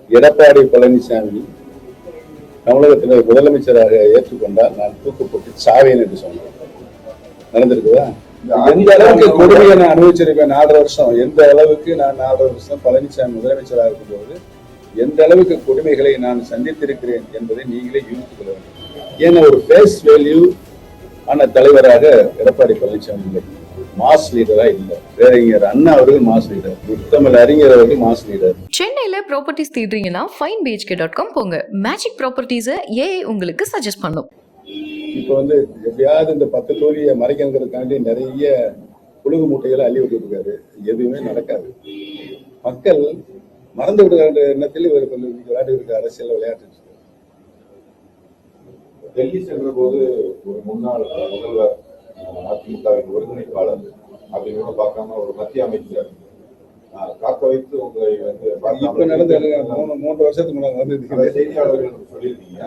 எடப்பாடி பழனிசாமி தமிழகத்தில் முதலமைச்சராக ஏற்றுக்கொண்டால் நான் தூக்கு போட்டு சாவேன் என்று சொன்னேன். நடந்திருக்குதா? எந்த அளவுக்கு கொடுமையை நான் அனுபவிச்சிருப்பேன் 4 வருஷம். எந்த அளவுக்கு நான் 4 வருஷம் பழனிசாமி முதலமைச்சராக இருக்கும்போது எந்த அளவுக்கு கொடுமைகளை நான் சந்தித்திருக்கிறேன் என்பதை நீங்களே யூகித்துக் கொள்ள வேண்டும். ஏன்னா ஒரு ஃபேஸ் வேல்யூ ஆன தலைவராக எடப்பாடி பழனிசாமி இல்லை, மாஸ் லீடரா இல்ல. பேரறிஞர் அண்ணா அவர்கள் மாஸ் லீடர், முத்தமிழ் அறிஞர் அவர்கள் மாஸ் லீடர். சென்னையில ப்ராப்பர்ட்டிஸ் தேடுறீங்கன்னா finebhk.com போங்க. மேஜிக் ப்ராப்பர்ட்டிஸை ஏஐ உங்களுக்கு சஜஸ்ட் பண்ணும். இப்ப எப்படியாவது இந்த 10 தோல்வியை மறைக்கிறதுக்காண்டி நிறைய புழுகு மூட்டைகளை அள்ளி விட்டு இருக்காரு. எதுவுமே நடக்காது. மக்கள் மறந்து விடுகிற எண்ணத்தில் இவர் விளையாட்டு இருக்க அரசியல் விளையாட்டு. டெல்லி சென்ற போது ஒரு முன்னாள் முதல்வர், அதிமுகவின் ஒருங்கிணைப்பாளர் அப்படின்னு பார்க்காம ஒரு மத்திய அமைச்சர் காக்க வைத்து உங்களை இப்ப நடந்த 3 வருஷத்துக்கு முன்னாடி செய்தியாளர்கள் சொல்லியிருக்கீங்க.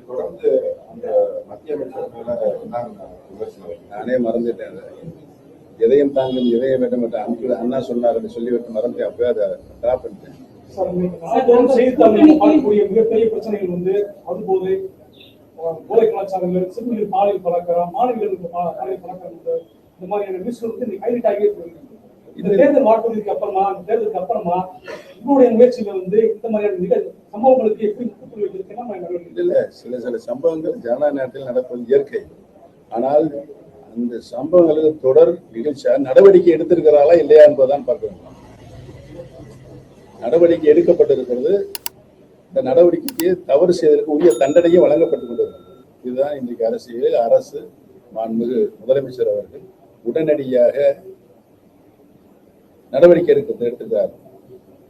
தொடர்ந்து அந்த மத்திய அமைச்சர் மேல என்ன விமர்சனம்? நானே மறந்துட்டேன். எதையும் தாங்களும் எதையும் வேண்ட மாட்டேன். அண்ணா சொன்னார் சொல்லிவிட்டு மறந்துட்டேன். அப்பவே அதை டிராப் பண்ணிட்டேன். மிகப்பெரிய பிரச்சனைகள் அதுபோது போதை கலாச்சாரங்கள், சிறுமிகள் பாலியல் பழக்கம், மாணவிகளுக்கு பாலியல் பழக்கம், இந்த மாதிரியான நியூஸ்கள் ஹைலைட் ஆகியே போயிருக்கு. இந்த தேர்தல் வாக்குறுதிக்கு அப்புறமா, அந்த தேர்தலுக்கு அப்புறமா உங்களுடைய முயற்சியில இந்த மாதிரியான சம்பவங்களுக்கு எப்படி முற்றுப்புள்ளி வைத்திருக்கேன்னா இல்ல, சில சம்பவங்கள் ஜனநாயக நாட்டில் நடப்பது இயற்கை. ஆனால் அந்த சம்பவங்களுக்கு தொடர் நிகழ்ச்சியா நடவடிக்கை எடுத்திருக்கிறாளா இல்லையா என்பதுதான் பார்க்க வேண்டும். நடவடிக்கை எடுக்கப்பட்டிருக்கிறது. இந்த நடவடிக்கைக்கு தவறு செய்வதற்கு உரிய தண்டனையும் வழங்கப்பட்டுக் கொண்டிருக்கிறது. இதுதான் இன்றைக்கு அரசியலில் அரசு மாண்புமிகு முதலமைச்சர் அவர்கள் உடனடியாக நடவடிக்கை எடுத்திருக்கிறார்.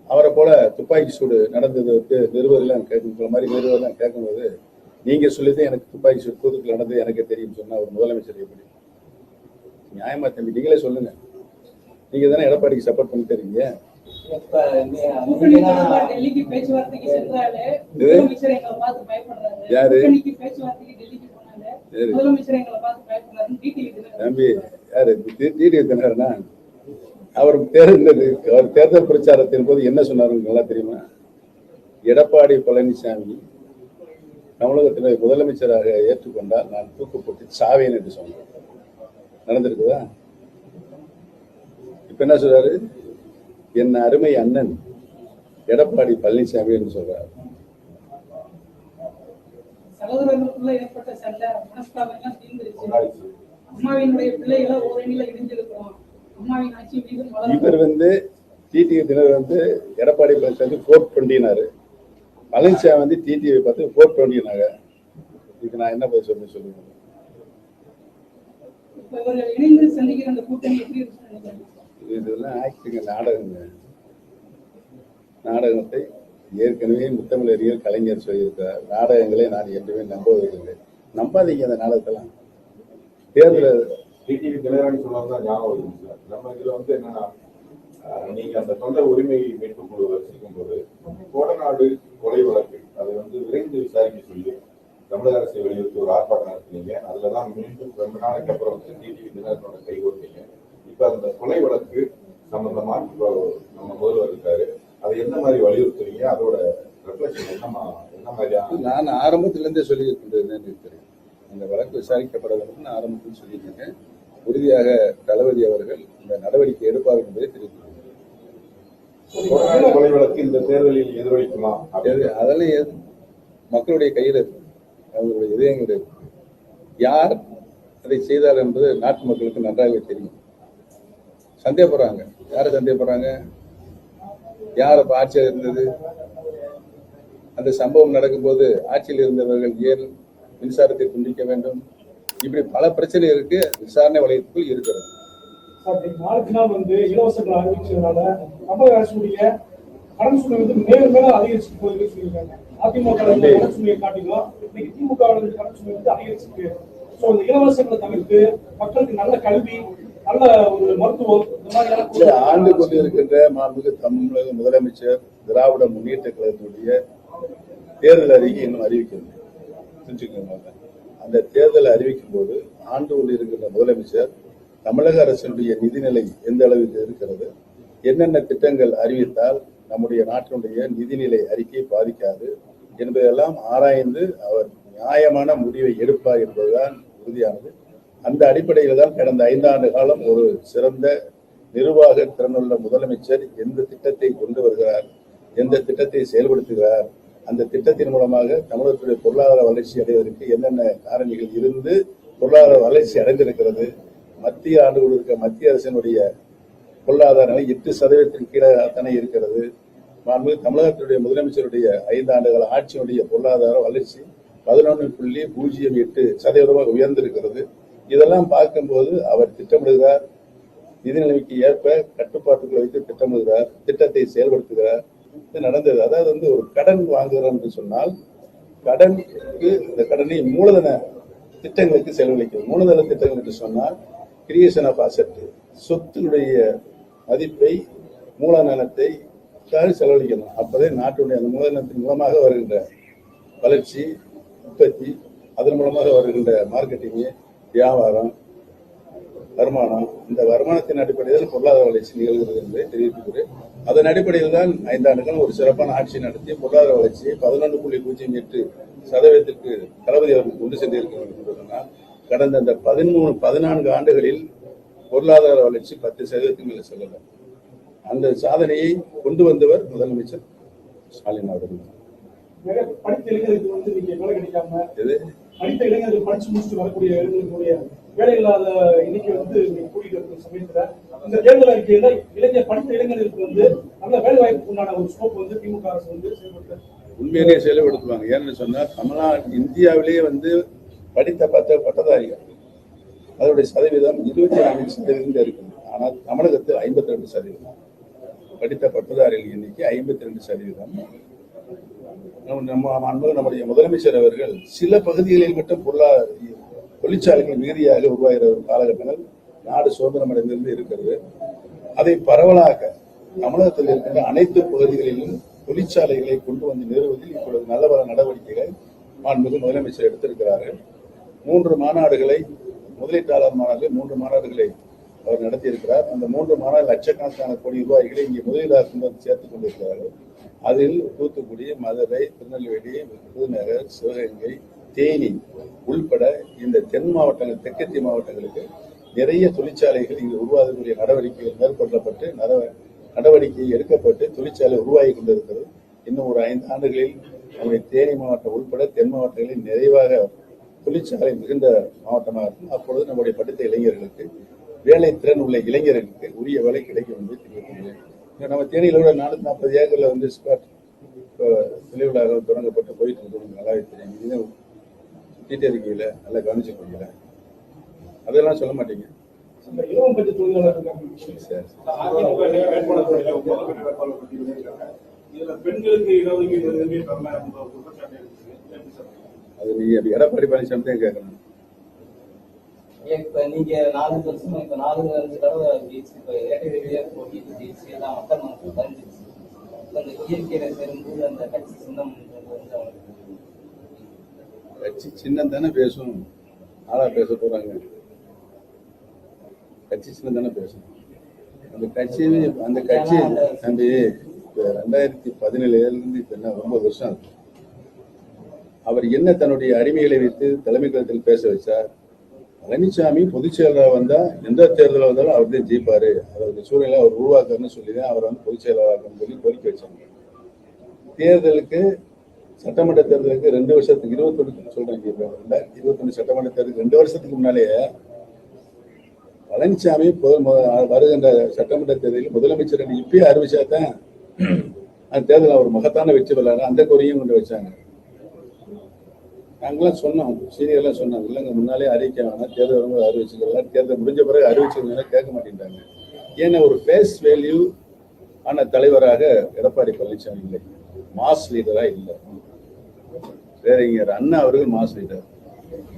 அவரை போல துப்பாக்கி சூடு நடந்ததுக்கு நிருபர்லாம் கேட்கும்போது நீங்க சொல்லிதான் எனக்கு துப்பாக்கி சூடு தூத்துக்குள்ள நடந்தது எனக்கு தெரியும் சொன்னா ஒரு முதலமைச்சர் எப்படி நியாயமா? தம்பி நீங்களே சொல்லுங்க. நீங்க தானே எடப்பாடிக்கு சப்போர்ட் பண்ணிட்டு இருக்கீங்க. யாரு தம்பி? யாரு டிடி தினகரனா? அவர் தேர்தல் பிரச்சாரத்தின் போது என்ன சொன்னாரு நல்லா தெரியுமா? எடப்பாடி பழனிசாமி தமிழகத்தில் முதலமைச்சராக ஏற்றுக்கொண்டால் நான் தூக்கு போட்டு சாவேன் என்று சொன்னார். நடந்திருக்குதா? இப்ப என்ன சொல்றாரு? என் அருமை அண்ணன் எடப்பாடி பழனிசாமி என்று சொல்றார். இவர் டிடி தினர் எடப்பாடி பழனிசாமி 420 பழனிசாமி டிடியை பார்த்து 420. இதுக்கு நான் என்ன பதில் சொல்லுங்க? இதெல்லாம் ஆக்டிங்க, நாடகத்தை ஏற்கனவே முத்தமிழ் அறிஞர் கலைஞர் சொல்லியிருக்கிறார். நாடகங்களை நான் என்றுமே நம்புவதில்லை. நம்பாதீங்க அந்த நாடகத்தெல்லாம். தேர்தல் டிடிவி தினகரன் சொன்னதுதான் ஞாபகம் இருக்கு சார். நம்ம இதுல என்னன்னா, நீங்க அந்த தொண்டர் உரிமை மீட்பு குழு வச்சிருக்கும் போது கோடநாடு கொலை வழக்கு அதை விரைந்து விசாரிக்க சொல்லி தமிழக அரசை வலியுறுத்தி ஒரு ஆர்ப்பாட்டம் நடத்தினீங்க. அதுலதான் மீண்டும் ரொம்ப நாளைக்கு அப்புறம் டிடிவி தினகரனோட கைகோர்த்தீங்க. இப்ப அந்த கொலை வழக்கு சம்பந்தமா இப்போ நம்ம முதல்வர் இருக்காரு, அதை எந்த மாதிரி வலியுறுத்துறீங்க? அதோட ரெஃப்ளெக்ஷன் என்ன மாதிரியான? நான் ஆரம்பத்திலிருந்தே சொல்லியிருக்கின்றேன். இந்த வழக்கு விசாரிக்கப்பட வேண்டும் ஆரம்பத்தில் சொல்லியிருக்கேன். உறுதியாக தளபதி அவர்கள் இந்த நடவடிக்கை எடுப்பார் என்பதை தெரிவித்துள்ளார். கொலை வழக்கு இந்த தேர்தலில் எதிரொலிக்குமா? அதெல்லாம் மக்களுடைய கையில் இருக்கு, அவர்களுடைய இதயங்கள் இருக்கு. யார் அதை செய்தார் என்பது நாட்டு மக்களுக்கு நன்றாக தெரியும். சந்தேகப்படுறாங்க. யாரை சந்தேகப்படுறாங்க? யார் அப்ப ஆட்சியாக இருந்தது? அந்த சம்பவம் நடக்கும்போது ஆட்சியில் இருந்தவர்கள் ஏன் மின்சாரத்தை துண்டிக்க வேண்டும்? இப்படி பல பிரச்சனை இருக்கு. விசாரணை வளையத்துக்குள் இருக்கிறது. நாளுக்கு நாள் இலவசங்கள் அறிவிச்சதுனால தமிழக அரசுடைய கடன் சுமை மேலும் மேலும் அதிகரிச்சு போகுதுன்னு சொல்லியிருக்காங்க. அதிமுக கடன் சுமையை காட்டிலும் இன்னைக்கு திமுக கடன் சுமை அதிகரிச்சிருக்கு. ஸோ இந்த இலவசங்களை தவிர்த்து மக்களுக்கு நல்ல கல்வி, நல்ல ஒரு மருத்துவம், இந்த மாதிரி ஆண்டு கொண்டு இருக்கின்ற மாண்புமிகு தமிழக முதலமைச்சர் திராவிட முன்னேற்ற கழகத்துடைய தேர்தல் அறிக்கை இன்னும் அறிவிக்கிறது. அந்த தேர்தலை அறிவிக்கும் போது ஆண்டு கொண்டு இருக்கின்ற முதலமைச்சர் தமிழக அரசினுடைய நிதிநிலை எந்த அளவுக்கு இருக்கிறது, என்னென்ன திட்டங்கள் அறிவித்தால் நம்முடைய நாட்டினுடைய நிதிநிலை அறிக்கை பாதிக்காது என்பதெல்லாம் ஆராய்ந்து அவர் நியாயமான முடிவை எடுப்பார் என்பதுதான் உறுதியானது. அந்த அடிப்படையில் தான் கடந்த 5 ஆண்டு காலம் ஒரு சிறந்த நிர்வாக திறனுள்ள முதலமைச்சர் எந்த திட்டத்தை கொண்டு வருகிறார், எந்த திட்டத்தை செயல்படுத்துகிறார், அந்த திட்டத்தின் மூலமாக தமிழகத்துடைய பொருளாதார வளர்ச்சி அடைவதற்கு என்னென்ன காரணிகள் இருந்து பொருளாதார வளர்ச்சி அடைந்திருக்கிறது, மத்திய ஆண்டு இருக்க மத்திய அரசினுடைய பொருளாதார நிலை 8% கீழே அத்தனை இருக்கிறது. தமிழகத்துடைய முதலமைச்சருடைய 5 ஆண்டுகால ஆட்சியினுடைய பொருளாதார வளர்ச்சி 11.08% உயர்ந்திருக்கிறது. இதெல்லாம் பார்க்கும்போது அவர் திட்டமிடுகிறார், நிதி நிலைமைக்கு ஏற்ப கட்டுப்பாட்டுகளை வைத்து திட்டமிடுகிறார், திட்டத்தை செயல்படுத்துகிறார். இது நடந்தது. அதாவது ஒரு கடன் வாங்குகிறோம் என்று சொன்னால் கடனுக்கு இந்த கடனை மூலதன திட்டங்களுக்கு செலவழிக்கும். மூலதன திட்டங்கள் என்று சொன்னால் கிரியேஷன் ஆஃப் அசெட், சொத்துடைய மதிப்பை மூலதனத்தை செலவழிக்கணும். அப்போதே நாட்டுடைய அந்த மூலதனத்தின் மூலமாக வருகின்ற வளர்ச்சி, உற்பத்தி, அதன் மூலமாக வருகின்ற மார்க்கெட்டிங்கு, வியாபாரம், வருமானம், இந்த வருமானத்தின் அடிப்படையில் பொருளாதார வளர்ச்சி நிகழ்கிறது என்பதை தெரிவித்துக்கிறேன். அதன் அடிப்படையில் தான் 5 ஆண்டுகள் ஒரு சிறப்பான ஆட்சி நடத்தி பொருளாதார வளர்ச்சியை 11.08% தளபதி அவர்கள் கொண்டு சென்றிருக்கிறார் என்று சொன்னால், கடந்த அந்த 14 ஆண்டுகளில் பொருளாதார வளர்ச்சி 10% மேல செல்லல. அந்த சாதனையை கொண்டு வந்தவர் முதலமைச்சர் ஸ்டாலின் அவர்கள். படித்த இளைஞர்களுக்கு நீங்க வேலை கிடைக்காம, படித்த இளைஞர்கள் படிச்சு முடிச்சுட்டு வரக்கூடிய இளைஞர்களுடைய வேலை இல்லாத இன்னைக்கு கூட்டிட்டு இருக்கிற சமயத்துல இந்த தேர்தல் அறிக்கையில படித்த இளைஞர்களுக்கு நல்ல வேலை வாய்ப்புக்கு உண்டான ஒரு ஸ்கோப் திமுக அரசு செயல்படுத்த உண்மையிலேயே செயல்படுத்துவாங்க. ஏன்னு சொன்னா தமிழ்நாடு இந்தியாவிலேயே படித்த பட்டதாரிகள் அதனுடைய சதவீதம் 24% இருக்கு. ஆனால் தமிழகத்தில் 52%. படித்த பட்டதாரிகள் எண்ணிக்கை 52%. நம்முடைய முதலமைச்சர் அவர்கள் சில பகுதிகளில் மட்டும் தொழிற்சாலைகள் மிகுதியாக உருவாகிற ஒரு காலகட்டங்கள் நாடு சுதந்திரம் அடைந்திருந்து இருக்கிறது. அதை பரவலாக தமிழகத்தில் இருக்கின்ற அனைத்து பகுதிகளிலும் தொழிற்சாலைகளை கொண்டு வந்து நிறுவுவதில் இப்பொழுது நல்ல பல நடவடிக்கைகளை மாண்புமிகு முதலமைச்சர் எடுத்திருக்கிறார்கள். 3 மாநாடுகளை, முதலீட்டாளர் மாநாடுகள் 3 மாநாடுகளை அவர் நடத்தியிருக்கிறார். அந்த 3 மாநாடு லட்சக்கணக்கான கோடி ரூபாய்களை இங்கே முதலீடாக கொண்டு வந்து சேர்த்துக் கொண்டிருக்கிறார்கள். அதில் தூத்துக்குடி, மதுரை, திருநெல்வேலி, விருதுநகர், சிவகங்கை, தேனி உள்பட இந்த தென் மாவட்டங்கள், தெற்கத்திய மாவட்டங்களுக்கு நிறைய தொழிற்சாலைகள் இங்கு உருவாகக்கூடிய நடவடிக்கைகள் மேற்கொள்ளப்பட்டு நடவடிக்கை எடுக்கப்பட்டு தொழிற்சாலை உருவாகி கொண்டிருக்கிறது. இன்னும் ஒரு 5 ஆண்டுகளில் நம்முடைய தேனி மாவட்டம் உள்பட தென் மாவட்டங்களில் நிறைவாக தொழிற்சாலை மிகுந்த மாவட்டமாக இருக்கும். அப்பொழுது நம்முடைய படித்த இளைஞர்களுக்கு, வேலை திறன் உள்ள இளைஞர்களுக்கு உரிய வேலை கிடைக்கும் என்று தெரிவித்துள்ளேன். நம்ம தேனியில கூட 440 ஏக்கர்ல ஸ்பாட் தெளிவுலாக தொடங்கப்பட்டு போயிட்டு இருக்கிறோம். நல்லாவே தெரியும். சுத்திட்டே இருக்கீங்கள, நல்லா கவனிச்சுக்கீங்கள, அதெல்லாம் சொல்ல மாட்டீங்க. அது நீங்க எடப்பாடி பழனிசாமி தான் கேட்கணும். நீங்க 4 வருஷம் 4-5 தடவை ஜெயிச்சு ஜெயிச்சு எல்லாம் மக்கள் மனசுல பதிஞ்சிருச்சு. அந்த இயற்கையில சேரும்போது அந்த கட்சி சின்னம் கட்சி சின்னம் தானே பேசும். ஆளா பேச போறாங்க. கட்சி சின்னம் தானே பேசும். அந்த கட்சி தம்பி 2017 இப்ப என்ன 9 வருஷம் ஆகுது. அவர் என்ன தன்னுடைய அடிமைகளை வைத்து தலைமை கழகத்தில் பேச வச்சார்? பழனிசாமி பொதுச் செயலாளர் வந்தா எந்த தேர்தலில் வந்தாலும் அவர் தான் ஜெயிப்பாரு, அவருக்கு சூழ்நிலை அவர் உருவாக்குன்னு சொல்லிதான் அவர் பொதுச் செயலாளர் சொல்லி கோரிக்கை வச்சாங்க. தேர்தலுக்கு, சட்டமன்ற தேர்தலுக்கு 2 வருஷத்துக்கு 21 சொல்றேன், 2021 சட்டமன்ற தேர்தலுக்கு 2 வருஷத்துக்கு முன்னாலேயே பழனிசாமி வருகின்ற சட்டமன்ற தேர்தலில் முதலமைச்சர் இப்பயே அறிவிச்சாதான் அந்த தேர்தல் அவர் மகத்தான வெற்றி பெறாரு. அந்த கோரிக்கையும் கொண்டு வச்சாங்க. நாங்களாம் சொன்னோம், சீனியர்லாம் சொன்னாங்க, இல்லைங்க முன்னாலே அறிவிக்க வேணாம், தேர்தல் வரும்போது அறிவிச்சுக்கலாம், தேர்தல் முடிஞ்ச பிறகு அறிவிச்சுக்கலாம், கேட்க மாட்டேன்ட்டாங்க. ஏன்னா ஒரு ஃபேஸ் வேல்யூ ஆன தலைவராக எடப்பாடி பழனிசாமி இல்லை, மாஸ் லீடரா இல்லை. பேரறிஞர் அண்ணா அவர்கள் மாஸ் லீடர்,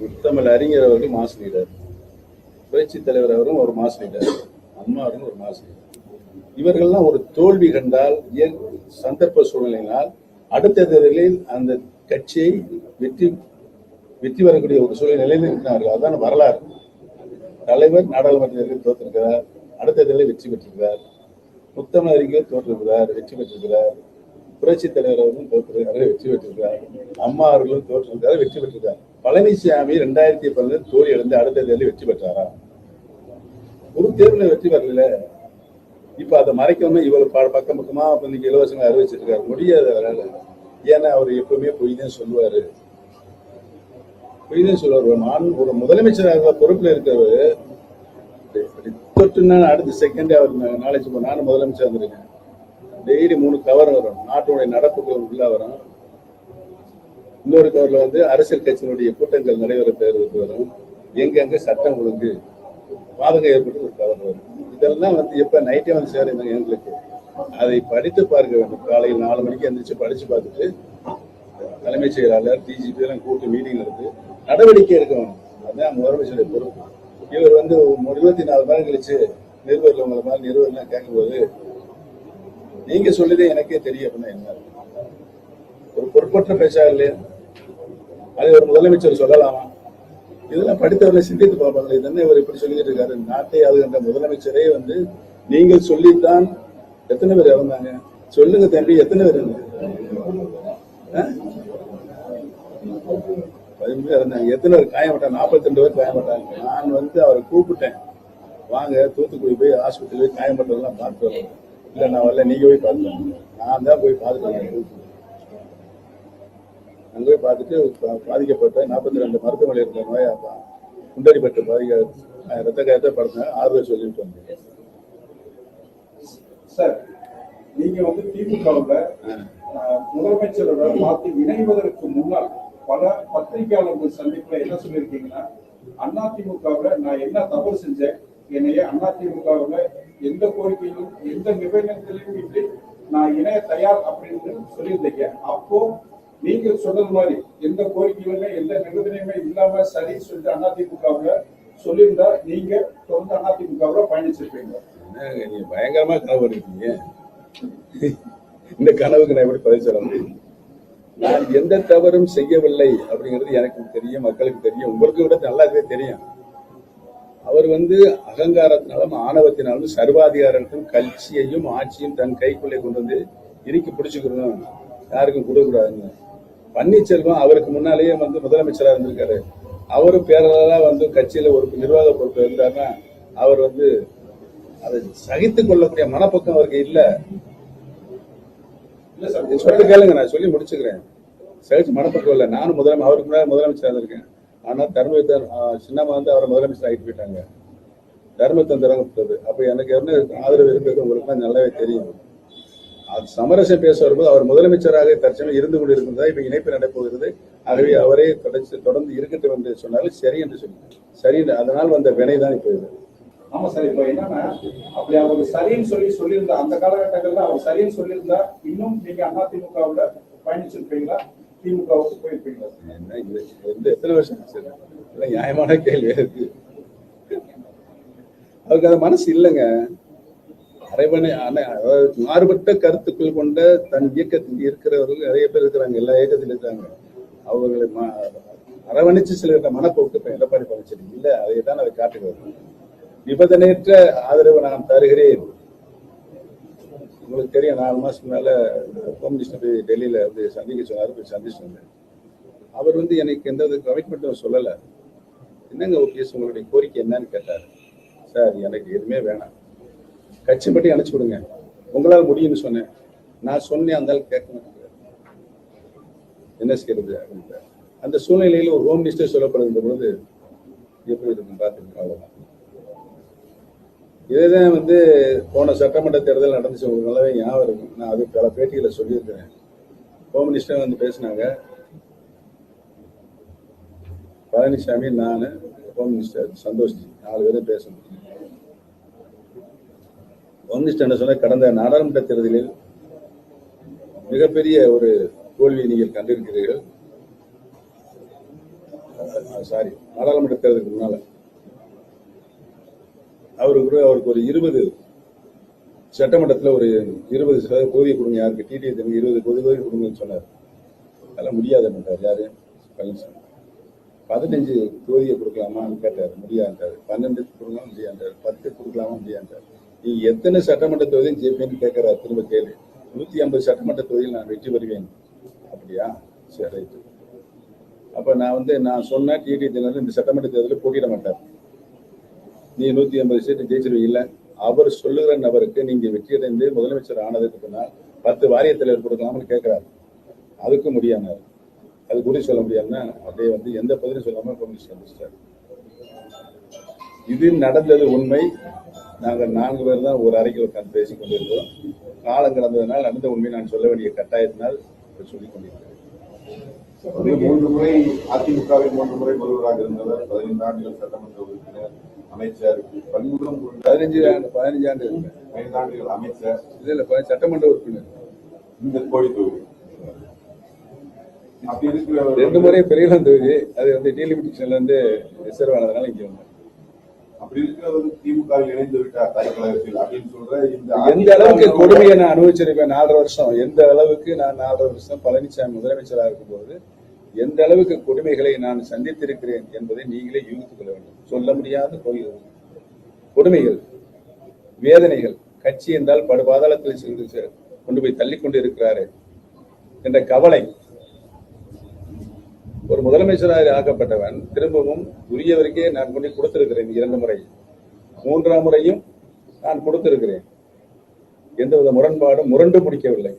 முத்தமிழ் அறிஞர் அவர்கள் மாஸ் லீடர், புரட்சி தலைவர் அவரும் ஒரு மாஸ் லீடர், அம்மா அவர்கள் ஒரு மாஸ் லீடர். இவர்கள்லாம் ஒரு தோல்வி கண்டால் சந்தர்ப்ப சூழ்நிலையினால் அடுத்த தேர்தலில் அந்த கட்சியை வெற்றி வரக்கூடிய ஒரு சூழ்நிலை நிலைநிறுத்தினார்கள். அதான் வரலாறு. தலைவர் நாடாளுமன்ற தேர்தலில் தோற்றிருக்கிறார், அடுத்த தேர்தலில் வெற்றி பெற்றிருக்கிறார். முத்தமிழறிஞர் தோற்றிருக்கிறார், வெற்றி பெற்றிருக்கிறார். புரட்சி தலைவர் அவர்களும் தோற்றிருக்காரு, வெற்றி பெற்றிருக்கிறார். அம்மா அவர்களும் தோற்றிருக்காரு, வெற்றி பெற்றிருக்கார். பழனிசாமி 2012 தோல்வி அடைந்து அடுத்த தேர்தலில் வெற்றி பெற்றாரா? ஒரு தேர்தலில் வெற்றி பெறல. இப்ப அதை மறைக்கணும்னா இவ்வளவு பக்கம் பக்கமா இன்னைக்கு இலவசங்க அறிவிச்சிட்டு இருக்காரு. முடியாது அவரால். ஏன்னா அவர் எப்பவுமே பொய் தான் சொல்லுவாரு. பொய் தான் சொல்லுவார். நான் ஒரு முதலமைச்சராக பொறுப்புல இருக்கிறவர் தொட்டுனா அடுத்த செகண்டே அவர் நாளைக்கு நானும் முதலமைச்சர் வந்திருக்கேன். டெய்லி 3 கவர் வரும். நாட்டுடைய நடப்புகள் உள்ள வரும். இன்னொரு கவர்ல வந்து அரசியல் கட்சியினுடைய கூட்டங்கள் நடைபெற பெறுவதற்கு வரும். எங்கெங்க சட்டம் ஒழுங்கு பாதகம் ஏற்பட்டு ஒரு கவர் வரும். இதெல்லாம் வந்து எப்ப நைட்டே வந்து சேருங்க எங்களுக்கு. அதை படித்து பார்க்க வேண்டும். காலையில் 4 மணிக்கு எந்திரிச்சு படிச்சு பார்த்துட்டு தலைமைச் செயலாளர் டிஜிபி எல்லாம் கூட்டு மீட்டிங் நடந்து நடவடிக்கை எடுக்க வேணும். அதுதான் முதலமைச்சருடைய பொறுப்பு. இவர் வந்து 24 மணி கழிச்சு நிருபர்கள் உங்களை மாதிரி நிருபர்லாம் கேட்கும்போது நீங்க சொல்லுதே எனக்கே தெரியும் அப்படின்னா என்ன? ஒரு பொறுப்பற்ற பேச்சாளர் இல்லையா? அது ஒரு முதலமைச்சர் சொல்லலாமா? இதெல்லாம் படித்தவர்களை சிந்தித்து பார்ப்பாங்க. இது என்ன இவர் இப்படி சொல்லிட்டு இருக்காரு? நாட்டை ஆளுகின்ற முதலமைச்சரே வந்து நீங்கள் சொல்லித்தான் எத்தனை பேர் இறந்தாங்க சொல்லுங்க தம்பி, எத்தனை பேர் இருந்தாங்க? 10 பேர் இருந்தாங்க. எத்தனை பேர் காயப்பட்டாங்க? 42 பேர் காயப்பட்டாங்க. நான் வந்து அவரை கூப்பிட்டேன், வாங்க தூத்துக்குடி போய் ஹாஸ்பிட்டல் போய் காயப்பட்டதெல்லாம் பார்த்து வரேன். இல்ல நான் வரல, நீங்க போய் பார்த்துட்டு. நான் தான் போய் பார்த்துட்டு அங்கே போய் பார்த்துட்டு பாதிக்கப்பட்ட 42 மருத்துவமனை இருந்த நோயா குண்டடிப்பட்டு ரத்த காயத்தை படுத்தேன். ஆறுதல் சொல்லிட்டு வந்தேன். சார், நீங்க வந்து திமுகவுல முதலமைச்சரோட பார்த்து இணைவதற்கு முன்னால் பல பத்திரிகையாளர்கள் சந்திப்புல என்ன சொல்லியிருக்கீங்கன்னா, அதிமுகவுல நான் என்ன தவறு செஞ்சேன், என்னைய அதிமுகவுல எந்த கோரிக்கையிலும் எந்த நிபந்தனைகளையும் இன்றி நான் இணைய தயார் அப்படின்னு சொல்லியிருந்தீங்க. அப்போ நீங்க சொன்னது மாதிரி எந்த கோரிக்கையுமே எந்த நிபந்தனையுமே இல்லாம சரி சொல்லிட்டு அதிமுகவுல சொல்லியிருந்தா நீங்க தொடர்ந்து அதிமுகவுல பயணிச்சிருப்பீங்க. நீங்க பயங்கரமா கனவு இருக்கீங்க. இந்த கனவுக்கு நான் எப்படி பதில் சொல்ல முடியும்? நான் எந்த தவறும் செய்யவில்லை அப்படிங்கிறது எனக்கு தெரியும், மக்களுக்கு தெரியும், உங்களுக்கு விட நல்லாவே தெரியும். அவர் வந்து அகங்காரத்தினாலும் ஆணவத்தினாலும் சர்வாதிகாரத்தையும் கட்சியையும் ஆட்சியும் தன் கைக்குள்ளே கொண்டு வந்து இறுக்கி பிடிச்சுக்கணும், யாருக்கும் கொடுக்கக்கூடாதுன்னு. பன்னீர்செல்வம் அவருக்கு முன்னாலேயே வந்து முதலமைச்சராக இருந்திருக்காரு. அவரும் பேரலா வந்து கட்சியில ஒரு நிர்வாக பொறுப்பு இருந்தாருன்னா அவர் வந்து அதை சகித்துக் கொள்ளக்கூடிய மனப்பக்கம் அவருக்கு இல்ல. சொல்லி கேளுங்க, நான் சொல்லி முடிச்சுக்கிறேன். சகிச்சு மனப்பக்கம் இல்லை. நானும் அவருக்கு முன்னாடி முதலமைச்சராக இருந்திருக்கேன். ஆனா தர்மத்தன் சின்னம்மா வந்து அவரை முதலமைச்சர் ஆகிட்டு போயிட்டாங்க. தர்மத்தன் திறக்கப்பட்டது. அப்ப எனக்கு என்ன ஆதரவு இருக்கிறது உங்களுக்கு நல்லாவே தெரியும். அது சமரசம் பேச வரும்போது அவர் முதலமைச்சராக தற்சமயம் இருந்து கொண்டு இருக்கிறதா இப்ப இணைப்பு நடைபெறுகிறது. ஆகவே அவரே தொடர்ந்து இருக்கட்டும் என்று சொன்னாலும் சரி என்று சொல்லி சரி, அதனால் வந்த வினைதான் இப்ப இது. ஆமா சார், இப்ப என்னன்னா அப்படி அவர் சரின்னு சொல்லியிருந்தா அந்த காலகட்டங்கள்ல அவர் சரின்னு சொல்லியிருந்தா இன்னும் நீங்க அதிமுகவுல பயணிச்சிருப்பீங்களா, திமுகவுக்கு போயிருப்பீங்களா? என்ன எத்தனை வருஷம் இல்லை, நியாயமான கேள்வி இருக்கு. அவருக்கு அந்த மனசு இல்லைங்க. அரைவனை மாறுபட்ட கருத்துக்கள் கொண்ட தன் இயக்கத்தில் இருக்கிறவர்கள் நிறைய பேர் இருக்கிறாங்க, எல்லா இயக்கத்திலும் இருக்காங்க. அவர்களை அரவணைச்சு சில மனப்போக்கு எடப்பாடி பழனிசாமி இல்ல, அதை தான் அதை காட்டுகிறது. நிபந்தனையற்ற ஆதரவு நான் தருகிறேன். உங்களுக்கு தெரியும், 4 மாசத்துக்கு மேல ஹோம் மினிஸ்டர் போய் டெல்லியில வந்து சந்திக்க சொன்னாரு. போய் சந்திச்சு வந்தேன். அவர் வந்து எனக்கு எந்த கமிட்மெண்ட்டும் சொல்லலை. என்னங்க ஓபிஎஸ் உங்களுடைய கோரிக்கை என்னன்னு கேட்டாரு. சார் எனக்கு எதுவுமே வேணாம், கட்சி மட்டும் அனுப்பிச்சு விடுங்க, உங்களால் முடியும்னு சொன்னேன். நான் சொன்னேன், அந்த கேட்க மாட்டேங்கிறார். என்ன செய்யறது அப்படின்ற அந்த சூழ்நிலையில் ஒரு ஹோம் மினிஸ்டர் சொல்லப்படுகின்ற பொழுது எப்படி இருக்கும் பார்த்துருக்கோம். அவ்வளவுதான். இதேதான் வந்து போன சட்டமன்ற தேர்தல் நடந்துச்சு, உங்களுக்கு நல்லாவே ஞாபகம் இருக்கும். நான் அது பல பேட்டிகளை சொல்லியிருக்கிறேன். ஹோம் மினிஸ்டர் வந்து பேசினாங்க. பழனிசாமி, நான், ஹோம் மினிஸ்டர் சந்தோஷ் 4 பேரும் பேசணும். ஹோம் மினிஸ்டர் என்ன சொன்ன, கடந்த நாடாளுமன்ற தேர்தலில் மிகப்பெரிய ஒரு தோல்வியை நீங்கள் கண்டிருக்கிறீர்கள். சாரி, நாடாளுமன்ற தேர்தலுக்கு முன்னால அவருக்கு ஒரு 20 சட்டமன்றத்தில் ஒரு 20% தொகுதியை கொடுங்க, யாருக்கு டிடி 20 தொகுதி கொடுங்கன்னு சொன்னார். அதெல்லாம் முடியாது என்றார். யாரு? பழனிசாமி. 15 தொகுதியை கொடுக்கலாமான்னு கேட்டார். முடியாண்டார். 12 கொடுக்கலாம் முடியாண்டார். 10 கொடுக்கலாமா முடியாண்டார். நீ எத்தனை சட்டமன்ற தொகுதியும் ஜெயிப்பேன்னு கேட்கறா, திரும்ப கேளு. 150 சட்டமன்ற தொகுதியில் நான் வெற்றி பெறுவேன். அப்படியா? சரி, ரைட்டு. அப்ப நான் சொன்ன டிடி தினகரன் இந்த சட்டமன்ற தேர்தலில் போட்டியிட மாட்டார். நீ 150 சீட்டு ஜெயிச்சிருவீங்கல்ல. அவர் சொல்லுகிற நபருக்கு நீங்க வெற்றியடைந்து முதலமைச்சர் ஆனதுக்கு பின்னால் 10 வாரிய தலைவர் கொடுக்கலாம்னு கேட்கிறாரு. அதுக்கும் முடியாமல், அது குறி சொல்ல முடியாதுன்னா அப்படியே எந்த பதிலும் சொல்லாம கம்யூனிஸ்ட் ஆரம்பிச்சிட்டாரு. இது நடந்தது உண்மை. நாங்கள் 4 பேர் தான் ஒரு அறைக்கு உட்கார்ந்து பேசிக் கொண்டிருக்கிறோம். காலம் கடந்ததனால் நடந்த உண்மை நான் சொல்ல வேண்டிய கட்டாயத்தினால் சொல்லிக் கொண்டிருக்கிறேன். 3 முறை அதிமுகவில் 3 முறை முதல்வராக இருந்தவர், 15 ஆண்டுகள் சட்டமன்ற உறுப்பினர், அமைச்சர், பன்முகம் 15 ஆண்டு 5 ஆண்டுகள் அமைச்சர், இதுல சட்டமன்ற உறுப்பினர், இந்த கோழி தொகுதி. அப்படி இருக்கிற 2 முறை பெரியலாம் தொகுதி. அது டீலிமிட்டேஷன்ல இருந்து ரிசர்வ் ஆனதுனால இங்க வந்தேன். அப்படி இருக்கிறவர் திமுகவில் இணைந்து விட்டார் தாய் கழகத்தில் அப்படின்னு சொல்ற எந்த அளவுக்கு கொடுமையை நான் அனுபவிச்சிருப்பேன் 4.5 வருஷம். எந்த அளவுக்கு நான் 4.5 வருஷம் பழனிசாமி முதலமைச்சராக இருக்கும்போது எந்த அளவுக்கு கொடுமைகளை நான் சந்தித்திருக்கிறேன் என்பதை நீங்களே யூகித்துக் கொள்ள வேண்டும். சொல்ல முடியாத கொடுமைகள், வேதனைகள். கட்சி என்றால் படுபாதாளத்தில் சென்று கொண்டு போய் தள்ளி கொண்டு இருக்கிறாரு என்ற கவலை. ஒரு முதலமைச்சராக ஆக்கப்பட்டவன் திரும்பவும் உரியவருக்கே நான் கொண்டு கொடுத்திருக்கிறேன் 2 முறை. 3ஆம் முறையும் நான் கொடுத்திருக்கிறேன். எந்தவித முரண்பாடும் முரண்டு பிடிக்கவில்லை.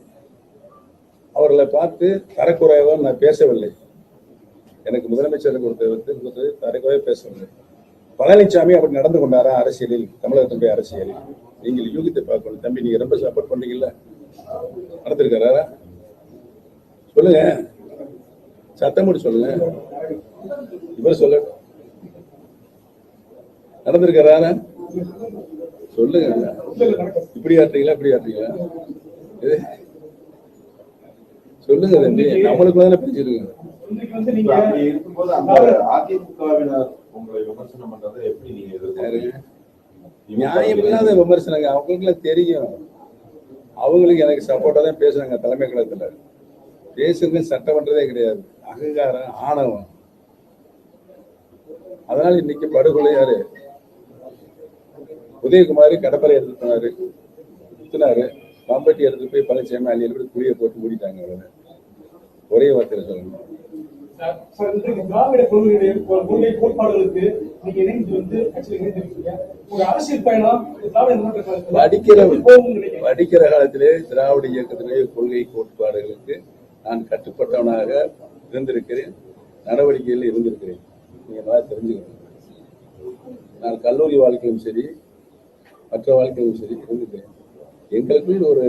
அவர்களை பார்த்து தரக்குறையாக நான் பேசவில்லை. எனக்கு முதலமைச்சர் கொடுத்தது தரக்குறையாக பேசவில்லை. பழனிசாமி அப்படி நடந்து கொண்டாரா அரசியலில், தமிழகத்தினுடைய அரசியலில்? நீங்கள் யூகித்தை பார்க்கணும். தம்பி, நீங்க ரொம்ப சப்போர்ட் பண்ணீங்கல்ல, நடந்திருக்காரா? சொல்லுங்க, சத்தம் போட்டு சொல்லுங்க. இவர் சொல்ல நடந்திருக்காரா? சொல்லுங்க. இப்படி ஆட்டுறீங்களா, இப்படி ஆட்டுறீங்களா? சொல்லுங்க தம்பி, நம்மளுக்கு தானே பேசிருக்கோம். அப்படி இருக்கும்போது அந்த அதிமுகவினர் உங்களை விமர்சனம் பண்றதை எப்படி நீங்க எதிர்பார்க்கறீங்க? நியாயம் இல்லாத விமர்சனங்க. அவங்களுக்கு எல்லாம் தெரியும். அவங்களுக்கு எனக்கு சப்போர்ட்டா தான் பேசுறாங்க. தலைமை கழகத்துல பேசுறது சட்டம் பண்றதே கிடையாது. அகங்காரம், ஆணவம். அதனால இன்னைக்கு படுகொலை யாரு? உதயகுமாரி கடற்படை எடுத்துனாரு, சுத்தினாரு. பாம்பட்டி எடுத்து போய் பழனிசாமி அள்ளியில் குழியை போட்டு மூடிட்டாங்க. ஒரே வார்த்தையில சொல்லணும். திராவிட கொள்கை கோட்பாடுகளுக்கு நீங்க இணைந்து கட்சியில் இணைந்திருக்கீங்க. ஒரு அரசியல் பயணம் படிக்கிற காலத்திலே திராவிட இயக்கத்தினுடைய கொள்கை கோட்பாடுகளுக்கு நான் கட்டுப்பட்டவனாக இருந்திருக்கிறேன். நடவடிக்கையில் இருந்திருக்கிறேன். நீங்க நல்லா தெரிஞ்சுக்கணும். நான் கல்லூரி வாழ்க்கையிலும் சரி, மற்ற வாழ்க்கையிலும் சரி இருந்திருக்கிறேன். எங்களுக்குள்ள ஒரு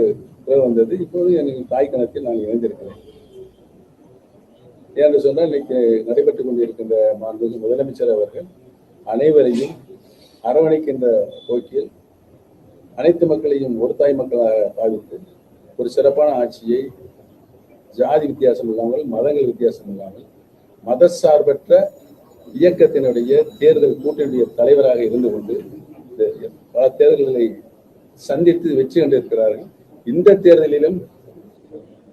வந்தது. இப்போது எனக்கு தாய் கணக்கில் நான் இணைந்திருக்கிறேன். ஏன்னு சொன்னால் இன்னைக்கு நடைபெற்றுக் கொண்டிருக்கின்ற மாண்புமிகு முதலமைச்சர் அவர்கள் அனைவரையும் அரவணைக்கின்ற போக்கில் அனைத்து மக்களையும் ஒரு தாய் மக்களாக பாவித்து ஒரு சிறப்பான ஆட்சியை ஜாதி வித்தியாசம் இல்லாமல், மதங்கள் வித்தியாசம் இல்லாமல், மதசார்பற்ற இயக்கத்தினுடைய தேர்தல் கூட்டணிய தலைவராக இருந்து கொண்டு பல தேர்தல்களை சந்தித்து வெற்றி கண்டிருக்கிறார்கள். இந்த தேர்தலிலும்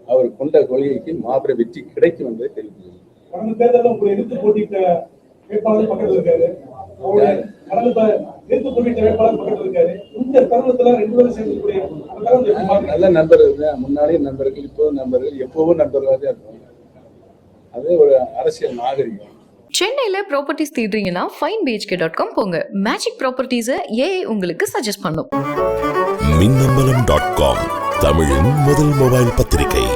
அவர் கொண்ட கொள்கைக்கு மாபெரும் வெற்றி கிடைக்கும் என்பதை தெரிவித்துள்ளது. கடந்த தேர்தலில் உங்களை எதிர்த்து போட்டியிட்ட வேட்பாளர் பக்கத்தில் இருக்காரு. எதிர்த்து போட்டியிட்ட வேட்பாளர் பக்கத்தில் இருக்காரு. இந்த தருணத்துல 2 பேரும் சேர்ந்து நல்ல நண்பர்கள், முன்னாடியே நண்பர்கள், இப்போவும் நண்பர்கள், எப்பவும் நண்பர்களாக தான் இருப்பாங்க. அது ஒரு அரசியல் நாகரிகம். சென்னையில ப்ராப்பர்ட்டிஸ் தேடுறீங்கன்னா finebhk.com போங்க. மேஜிக் ப்ராப்பர்ட்டிஸை ஏஐ உங்களுக்கு சஜஸ்ட் பண்ணும். மின்னம்பலம்.com தமிழின் முதல் மொபைல் பத்திரிகை.